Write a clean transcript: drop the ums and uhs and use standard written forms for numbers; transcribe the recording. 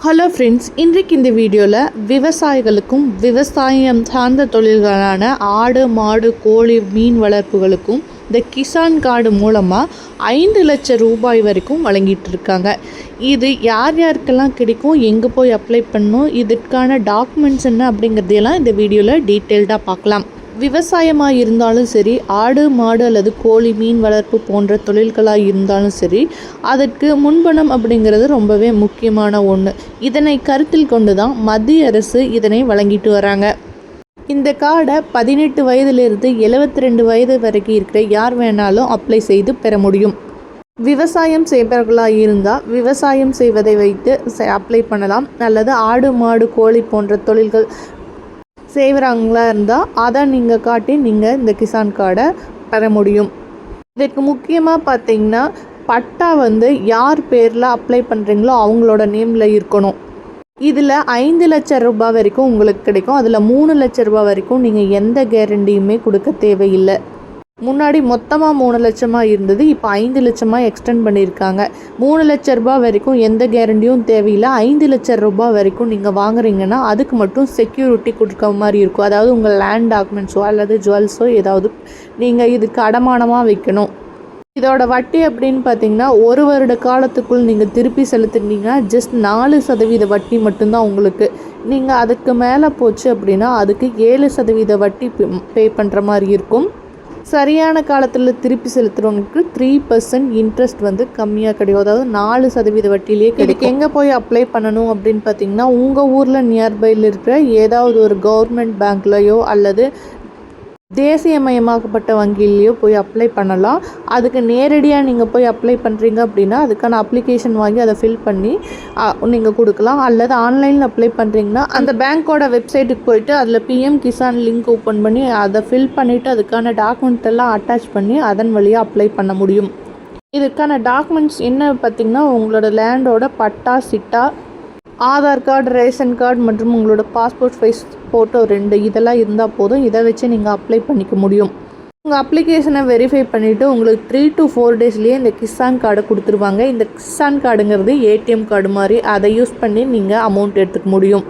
Hello friends, இன்றைக்கு இந்த வீடியோவில் விவசாயிகளுக்கும் விவசாயம் சார்ந்த தொழில்களான ஆடு மாடு கோழி மீன் வளர்ப்புகளுக்கும் இந்த கிசான் கார்டு மூலமாக 5 லட்சம் ரூபாய் வரைக்கும் வழங்கிட்டு இருக்காங்க. இது யார் யாருக்கெல்லாம் கிடைக்கும், எங்கே போய் அப்ளை பண்ணணும், இதற்கான டாக்குமெண்ட்ஸ் என்ன அப்படிங்கிறதையெல்லாம் இந்த வீடியோவில் டீட்டெயில்டாக பார்க்கலாம். விவசாயமாக இருந்தாலும் சரி, ஆடு மாடு அல்லது கோழி மீன் வளர்ப்பு போன்ற தொழில்களாக இருந்தாலும் சரி, அதற்கு முன்பணம் அப்படிங்கிறது ரொம்பவே முக்கியமான ஒன்று. இதனை கருத்தில் கொண்டு தான் மத்திய அரசு இதனை வழங்கிட்டு வராங்க. இந்த கார்டை 18 வயதிலிருந்து 72 வயது வரைக்கும் இருக்கிற யார் வேணாலும் அப்ளை செய்து பெற முடியும். விவசாயம் செய்பவர்களாக இருந்தால் விவசாயம் செய்வதை வைத்து அப்ளை பண்ணலாம், அல்லது ஆடு மாடு கோழி போன்ற தொழில்கள் செய்கிறாங்களா இருந்தால் அதை நீங்கள் காட்டி நீங்கள் இந்த கிசான் கார்டை பெற முடியும். இதற்கு முக்கியமாக பார்த்தீங்கன்னா பட்டா யார் பேரில் அப்ளை பண்ணுறீங்களோ அவங்களோட நேமில் இருக்கணும். இதில் 5 லட்சம் ரூபாய் வரைக்கும் உங்களுக்கு கிடைக்கும். அதில் 3 லட்சம் ரூபாய் வரைக்கும் நீங்கள் எந்த கேரண்டியுமே கொடுக்க தேவையில்லை. முன்னாடி மொத்தமாக 3 லட்சமாக இருந்தது, இப்போ 5 லட்சமாக எக்ஸ்டெண்ட் பண்ணியிருக்காங்க. 3 லட்சம் ரூபாய் வரைக்கும் எந்த கேரண்டியும் தேவையில்லை. 5 லட்சம் ரூபாய் வரைக்கும் நீங்கள் வாங்குறீங்கன்னா அதுக்கு மட்டும் செக்யூரிட்டி கொடுக்குற மாதிரி இருக்கும். அதாவது உங்கள் லேண்ட் டாக்குமெண்ட்ஸோ அல்லது ஜுவல்ஸோ ஏதாவது நீங்கள் இதுக்கு அடமானமாக வைக்கணும். இதோட வட்டி அப்படின்னு பார்த்தீங்கன்னா 1 வருட காலத்துக்குள் நீங்கள் திருப்பி செலுத்துனீங்கன்னா ஜஸ்ட் 4% வட்டி மட்டும்தான் உங்களுக்கு. நீங்கள் அதுக்கு மேலே போச்சு அப்படின்னா அதுக்கு 7% வட்டி பே பண்ணுற மாதிரி இருக்கும். சரியான காலத்தில் திருப்பி செலுத்துகிறவங்களுக்கு 3% இன்ட்ரெஸ்ட் கம்மியாக கிடைக்கும். அதாவது 4% வட்டியிலே கிடைக்கும். எங்கே போய் அப்ளை பண்ணணும் அப்படின்னு பார்த்தீங்கன்னா உங்கள் ஊரில் நியர்பையில் இருக்கிற ஏதாவது ஒரு கவர்மெண்ட் பேங்க்லையோ அல்லது தேசியமயமாக்கப்பட்ட வங்கியிலையோ போய் அப்ளை பண்ணலாம். அதுக்கு நேரடியாக நீங்கள் போய் அப்ளை பண்ணுறீங்க அப்படின்னா அதுக்கான அப்ளிகேஷன் வாங்கி அதை ஃபில் பண்ணி நீங்கள் கொடுக்கலாம். அல்லது ஆன்லைனில் அப்ளை பண்ணுறீங்கன்னா அந்த பேங்க்கோட வெப்சைட்டுக்கு போயிட்டு அதில் பிஎம் கிசான் லிங்க் ஓப்பன் பண்ணி அதை ஃபில் பண்ணிவிட்டு அதுக்கான டாக்குமெண்ட் எல்லாம் அட்டாச் பண்ணி அதன் வழியாக அப்ளை பண்ண முடியும். இதுக்கான டாக்குமெண்ட்ஸ் என்ன பார்த்திங்கன்னா உங்களோட லேண்டோட patta chitta, Aadhaar card, ration card மற்றும் உங்களோட பாஸ்போர்ட் சைஸ் ஃபோட்டோ 2 இதெல்லாம் இருந்தால் போதும். இதை வச்சு நீங்கள் அப்ளை பண்ணிக்க முடியும். உங்கள் அப்ளிகேஷனை வெரிஃபை பண்ணிவிட்டு உங்களுக்கு 3 to 4 டேஸ்லேயே இந்த கிசான் கார்டை கொடுத்துருவாங்க. இந்த கிசான் கார்டுங்கிறது ஏடிஎம் கார்டு மாதிரி. அதை யூஸ் பண்ணி நீங்கள் அமௌண்ட் எடுத்துக்க முடியும்.